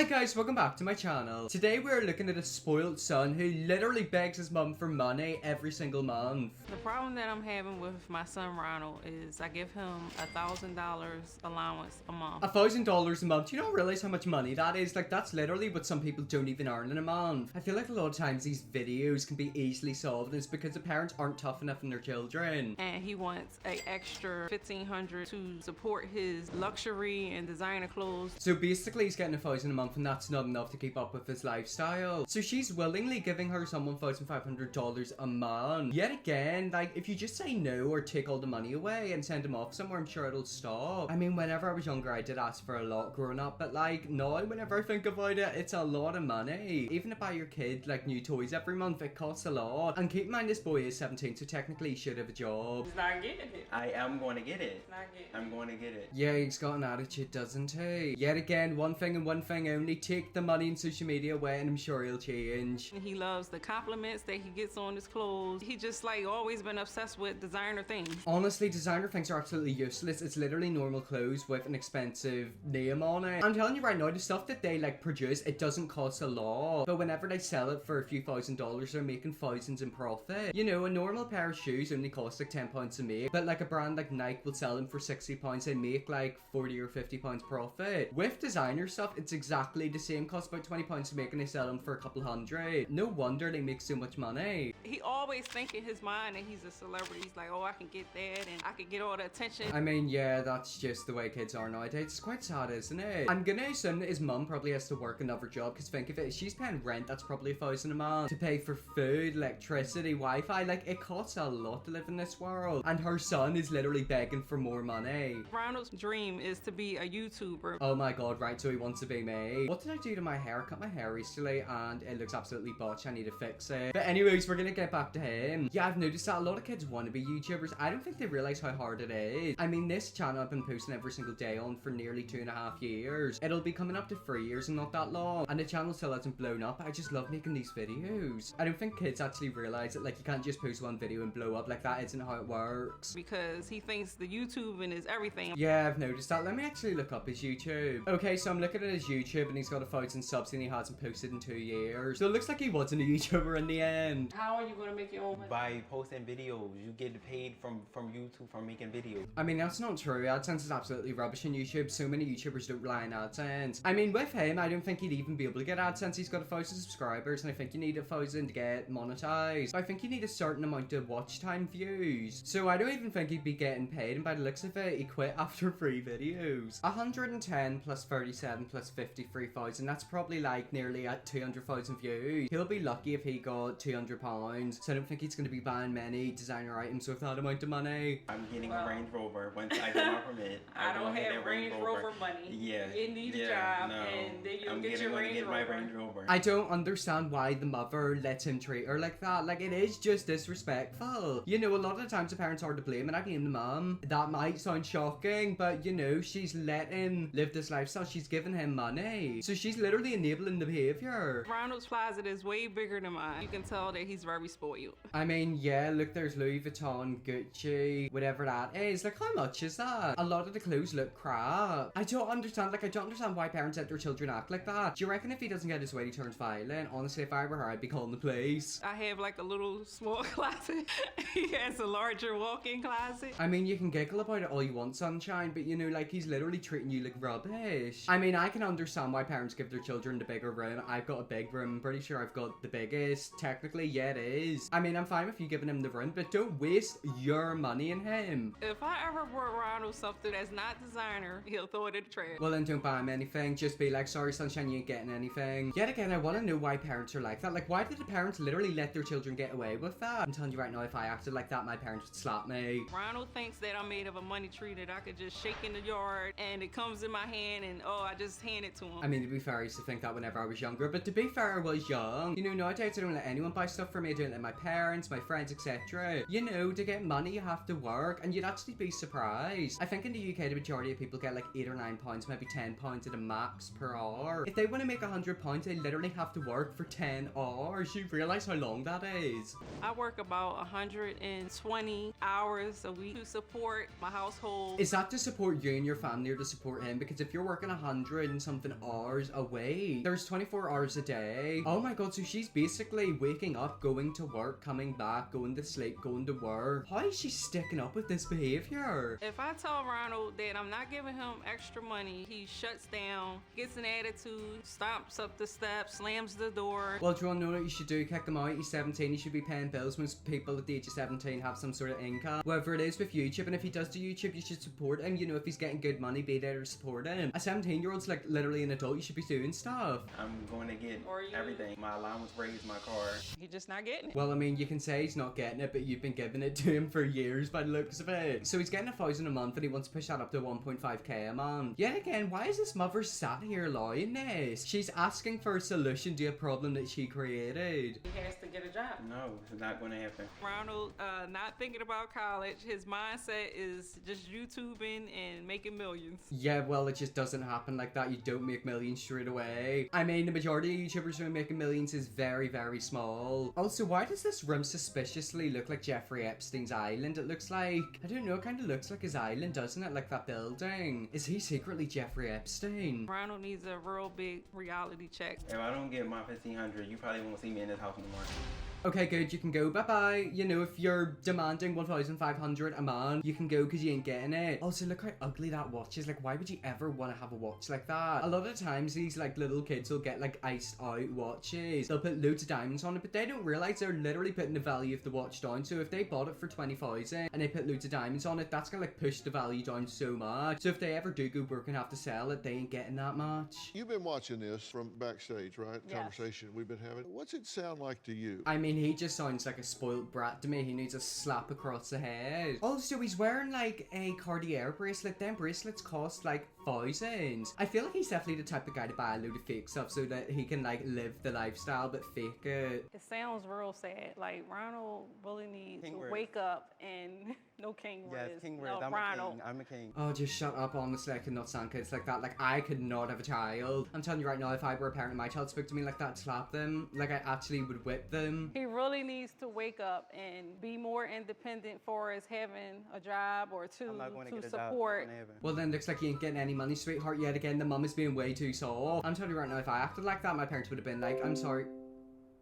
guys, welcome back to my channel. Today we're looking at a spoiled son who literally begs his mum for money every single month. The problem that I'm having with my son Ronald is I give him $1,000 allowance a month. $1,000 a month. You don't realize how much money that is. Like, that's literally what some people don't even earn in a month. I feel like a lot of times these videos can be easily solved, and it's because the parents aren't tough enough on their children. And he wants an extra $1,500 to support his luxury and designer clothes. So basically he's getting $1,000 a month and that's not enough to keep up with his lifestyle. So she's willingly giving her son $1,500 a month. Yet again, like, if you just say no or take all the money away and send him off somewhere, I'm sure it'll stop. I mean, whenever I was younger, I did ask for a lot growing up, but like, now whenever I think about it, it's a lot of money. Even to buy your kid like new toys every month, it costs a lot. And keep in mind, this boy is 17, so technically he should have a job. He's not getting it. I am going to get it. Not getting I'm going to get it. Yeah, he's got an attitude, doesn't he? Yet again, one thing and one thing only: take the money and social media away and I'm sure he'll change. He loves the compliments that he gets on his clothes. He just like always been obsessed with designer things. Honestly, designer things are absolutely useless. It's literally normal clothes with an expensive name on it. I'm telling you right now, the stuff that they like produce, it doesn't cost a lot. But whenever they sell it for a few $1,000s, they're making thousands in profit. You know, a normal pair of shoes only costs like £10 to make, but like a brand like Nike will sell them for £60 and make like £40 or £50 profit. With designer stuff, it's exactly the same. Costs about £20 to make and they sell them for a couple hundred. No wonder they make so much money. He always think in his mind that he's a celebrity. He's like, oh, I can get that and I can get all the attention. I mean, yeah, that's just the way kids are nowadays. It's quite sad, isn't it? I'm gonna assume that his mum probably has to work another job, because think of it, if she's paying rent, that's probably $1,000 a month. To pay for food, electricity, Wi-Fi, like, it costs a lot to live in this world. And her son is literally begging for more money. Ronald's dream is to be a YouTuber. Oh my god, right, so he wants to be me. What did I do to my hair? I cut my hair recently and it looks absolutely botched. I need to fix it. But anyways, we're gonna get back to him. Yeah, I've noticed that a lot of kids want to be YouTubers. I don't think they realize how hard it is. I mean, this channel I've been posting every single day on for nearly 2.5 years. It'll be coming up to 3 years and not that long. And the channel still hasn't blown up. I just love making these videos. I don't think kids actually realize that, like, you can't just post one video and blow up. Like, that isn't how it works. Because he thinks the YouTubing is everything. Yeah, I've noticed that. Let me actually look up his YouTube. Okay, so I'm looking at his YouTube and he's got 1,000 subs and he hasn't posted in 2 years. So it looks like he wasn't a YouTuber in the end. How are you going to make your own money? By posting videos, you get paid from YouTube for making videos. I mean, that's not true. AdSense is absolutely rubbish on YouTube. So many YouTubers don't rely on AdSense. I mean, with him, I don't think he'd even be able to get AdSense. He's got 1,000 subscribers and I think you need 1,000 to get monetized. I think you need a certain amount of watch time views. So I don't even think he'd be getting paid, and by the looks of it, he quit after 3 videos. 110 plus 37 plus 53,000. That's probably like nearly at 200,000 views. He'll be lucky if he got £200. So I don't think he's going to be buying many designer items with that amount of money. I'm getting a Range Rover once I get my permit. I don't have Range Rover money. Yeah. You need a job and then you'll get your Range Rover. My Range Rover. I don't understand why the mother lets him treat her like that. Like, it is just disrespectful. You know, a lot of the times the parents are to blame, and I blame the mum. That might sound shocking, but you know, she's let him live this lifestyle. She's given him money. So she's literally enabling the behavior. Ronald's closet is way bigger than mine. You can tell that he's very spoiled. I mean, yeah, look, there's Louis Vuitton, Gucci, whatever that is. Like, how much is that? A lot of the clothes look crap. I don't understand, like, I don't understand why parents let their children act like that. Do you reckon if he doesn't get his way, he turns violent? Honestly, if I were her, I'd be calling the police. I have like a little small closet. He has a larger walk-in closet. I mean, you can giggle about it all you want, sunshine, but you know, like, he's literally treating you like rubbish. I mean, I can understand why parents give their children the bigger room. I've got a big room. I'm pretty sure I've got the biggest. Technically, yeah, it is. I mean, I'm fine with you giving him the room, but don't waste your money in him. If I ever brought Ronald something that's not designer, he'll throw it in the trash. Well, then don't buy him anything. Just be like, sorry, sunshine, you ain't getting anything. Yet again, I want to know why parents are like that. Like, why did the parents literally let their children get away with that? I'm telling you right now, if I acted like that, my parents would slap me. Ronald thinks that I'm made of a money tree that I could just shake in the yard and it comes in my hand and oh, I just hand it to him. I mean, to be fair, I used to think that whenever I was younger, but to be fair, I was young. You know, nowadays I don't let anyone buy stuff for me. I don't let my parents, my friends, etc. You know, to get money, you have to work, and you'd actually be surprised. I think in the UK, the majority of people get like £8 or £9, maybe £10 at a max per hour. hour. If they want to make £100, they literally have to work for 10 hours. You realize how long that is? I work about 120 hours a week to support my household. Is that to support you and your family or to support him? Because if you're working 100 and something hours a week, there's 24 hours a day. Oh my god, so she's basically waking up, going to work, coming back, going to sleep, going to work. How is she sticking up with this behavior? If I tell Ronald that I'm not giving him extra money, he shuts down, gets an attitude, stomps up the steps, slams the door. Well, do you want to know what you should do? Kick him out. He's 17. He should be paying bills. Most people at the age of 17 have some sort of income. Whatever it is with YouTube. And if he does do YouTube, you should support him. You know, if he's getting good money, be there to support him. A 17-year-old's like literally an adult. You should be doing stuff. I'm going to get everything. My allowance raise, my car. He's just not getting it. Well, I mean, you can say he's not getting it, but you've been giving it to him for years by the looks of it. So he's getting $1,000 a month and he wants to push that up to 1.5k a month. Yet again, why is this mother sat here allowing this? She's asking for a solution to a problem that she created. He has to get a job. No, it's not going to happen. Ronald, not thinking about college. His mindset is just YouTubing and making millions. Yeah, well, it just doesn't happen like that. You don't make millions straight away. I mean, the majority of YouTubers who are making millions is very, very small. Also, why does this room suspiciously look like Jeffrey Epstein's island? It looks like, I don't know, it kind of looks like his island, doesn't it? Like that building. Is he secretly Jeffrey Epstein? Ronald needs a real big reality check. If I don't get my 1,500, you probably won't see me in this house anymore. Okay, good, you can go, bye-bye. You know, if you're demanding 1,500 a month, you can go because you ain't getting it. Also, look how ugly that watch is. Like, why would you ever want to have a watch like that? A lot of times, these, like, little kids will get, like, iced out watches. They'll put loads of diamonds on it, but they don't realize they're literally putting the value of the watch down. So if they bought it for 20,000 and they put loads of diamonds on it, that's gonna, like, push the value down so much. So if they ever do go broke and have to sell it, they ain't getting that much. You've been watching this from backstage, right? Yes. Conversation we've been having. What's it sound like to you? I mean, he just sounds like a spoiled brat to me. He needs a slap across the head. Also, he's wearing like a Cartier bracelet. Them bracelets cost like thousands. I feel like he's definitely the type of guy to buy a load of fake stuff so that he can like live the lifestyle but fake it. It sounds real sad. Like, Ronald really needs King to words. wake up and no king Yes, words. king words. No, I'm Ronald. a king. I'm a king. Oh, just shut up. Honestly, I could not stand kids like that. Like, I could not have a child. I'm telling you right now, if I were a parent and my child spoke to me like that, I'd slap them. Like, I actually would whip them. He really needs to wake up and be more independent for as having a job or two I'm not going to to get a job. support. Whenever. Well, then looks like you ain't getting any money, sweetheart. Yet again, the mum is being way too soft. I'm telling you right now, if I acted like that, my parents would have been like, I'm sorry.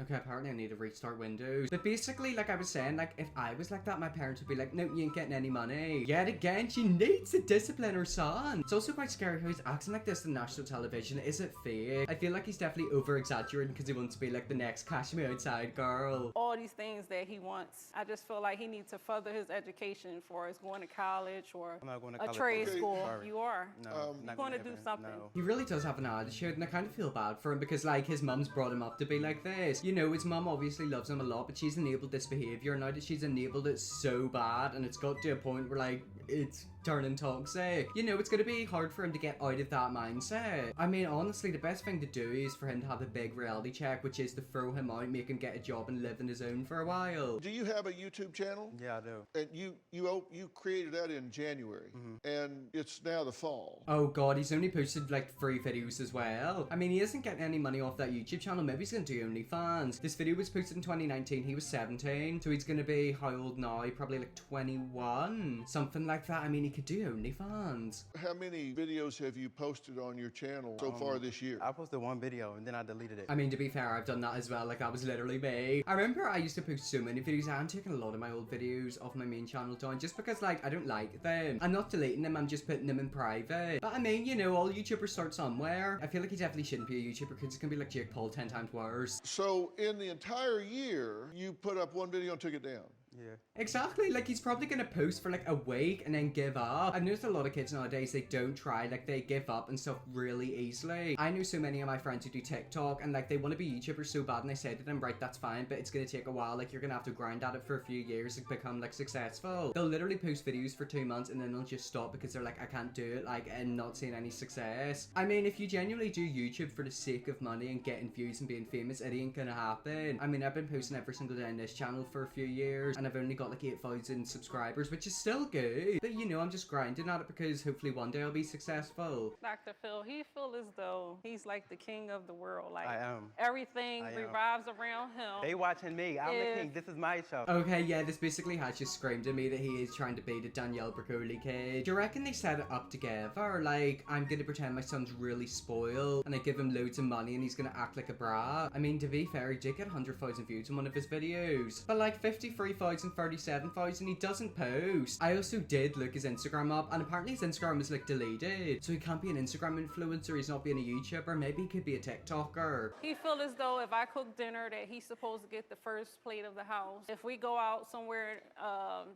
Okay, apparently I need to restart Windows. But basically, like I was saying, like, if I was like that, my parents would be like, no, you ain't getting any money. Yet again, she needs to discipline her son. It's also quite scary how he's acting like this on national television. Is it fake? I feel like he's definitely over-exaggerating because he wants to be like the next Cash Me Outside girl. All these things that he wants. I just feel like he needs to further his education for his going to college or I'm not going to a college. trade Okay. school. Sorry. You are. No, You're not going to gonna do happen. something. No. He really does have an attitude, and I kind of feel bad for him because, like, his mum's brought him up to be like this. You know, his mum obviously loves him a lot, but she's enabled this behavior. Now that she's enabled it so bad, and it's got to a point where, like, it's turning toxic. You know, it's going to be hard for him to get out of that mindset. I mean, honestly, the best thing to do is for him to have a big reality check, which is to throw him out, make him get a job and live on his own for a while. Do you have a YouTube channel? Yeah, I do. And you created that in January, and it's now the fall. Oh god, he's only posted like 3 videos as well. I mean, he isn't getting any money off that YouTube channel. Maybe he's gonna do OnlyFans. This video was posted in 2019. He was 17, so he's gonna be how old now? Probably like 21, something like that. I mean, he could do OnlyFans. How many videos have you posted on your channel so far this year? I posted one video and then I deleted it. I mean, to be fair, I've done that as well. Like, that was literally me. I remember I used to post so many videos. I'm taking a lot of my old videos off my main channel down just because, like, I don't like them. I'm not deleting them. I'm just putting them in private. But I mean, you know, all YouTubers start somewhere. I feel like he definitely shouldn't be a YouTuber because he's gonna be like Jake Paul 10 times worse. So in the entire year, you put up one video and took it down. Yeah. Exactly, like he's probably gonna post for like a week and then give up. I've noticed a lot of kids nowadays, they don't try, like they give up and stuff really easily. I know so many of my friends who do TikTok and like they want to be YouTubers so bad, and I say to them, right, that's fine, but it's gonna take a while. Like, you're gonna have to grind at it for a few years to become like successful. They'll literally post videos for 2 months and then they'll just stop because they're like, I can't do it, like, and not seeing any success. I mean, if you genuinely do YouTube for the sake of money and getting views and being famous, it ain't gonna happen. I mean, I've been posting every single day on this channel for a few years, and and I've only got like 8,000 subscribers, which is still good. But you know, I'm just grinding at it because hopefully one day I'll be successful. Dr. Phil, he feel as though he's like the king of the world. Like I am. everything I am. revolves around him. They watching me. I'm the king. This is my show. Okay, yeah, this basically has just screamed at me that he is trying to be the Danielle Broccoli kid. Do you reckon they set it up together? Like, I'm gonna pretend my son's really spoiled and I give him loads of money and he's gonna act like a brat. I mean, to be fair, he did get 100,000 views on one of his videos. But like 53,000, 37,000, he doesn't post. I also did look his Instagram up and apparently his Instagram was like deleted. So he can't be an Instagram influencer, he's not being a YouTuber, maybe he could be a TikToker. He feel as though if I cook dinner that he's supposed to get the first plate of the house. If we go out somewhere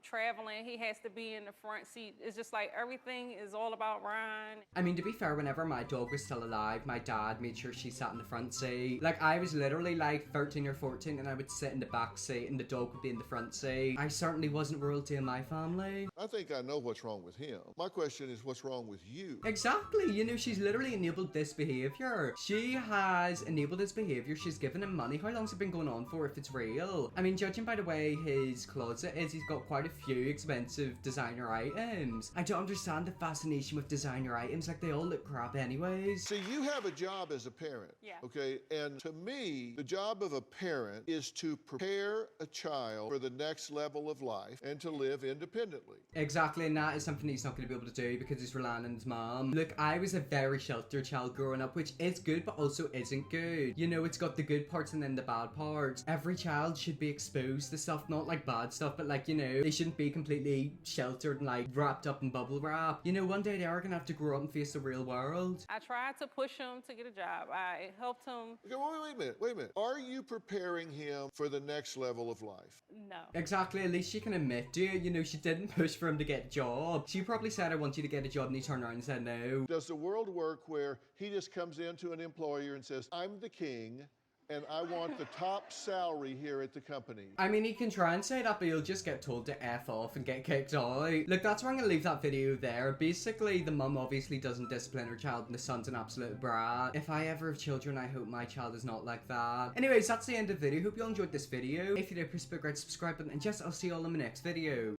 traveling, he has to be in the front seat. It's just like everything is all about Ryan. I mean, to be fair, whenever my dog was still alive, my dad made sure she sat in the front seat. Like, I was literally like 13 or 14 and I would sit in the back seat and the dog would be in the front seat. I certainly wasn't royalty in my family. I think I know what's wrong with him. My question is, what's wrong with you? Exactly, you know, she's literally enabled this behavior. She has enabled his behavior. She's given him money. How long's it been going on for if it's real? I mean, judging by the way his closet is, he's got quite a few expensive designer items. I don't understand the fascination with designer items. Like, they all look crap anyways. See, you have a job as a parent. Yeah. Okay. And to me, the job of a parent is to prepare a child for the next level of life and to live independently. Exactly, and that is something he's not going to be able to do because he's relying on his mom. Look, I was a very sheltered child growing up, which is good but also isn't good. You know, it's got the good parts and then the bad parts. Every child should be exposed to stuff, not like bad stuff, but like, you know, they shouldn't be completely sheltered and like wrapped up in bubble wrap. You know, one day they are going to have to grow up and face the real world. I tried to push him to get a job. I helped him. Okay, wait a minute. Are you preparing him for the next level of life? No. Exactly, at least she can admit to it. You know, she didn't push for him to get a job. She probably said, I want you to get a job, and he turned around and said no. Does the world work where he just comes into an employer and says, I'm the king, and I want the top salary here at the company? I mean, he can try and say that, but he'll just get told to F off and get kicked out. Look, that's where I'm gonna leave that video there. Basically, the mum obviously doesn't discipline her child and the son's an absolute brat. If I ever have children, I hope my child is not like that. Anyways, that's the end of the video. Hope you all enjoyed this video. If you did, please subscribe button, and just I'll see you all in my next video.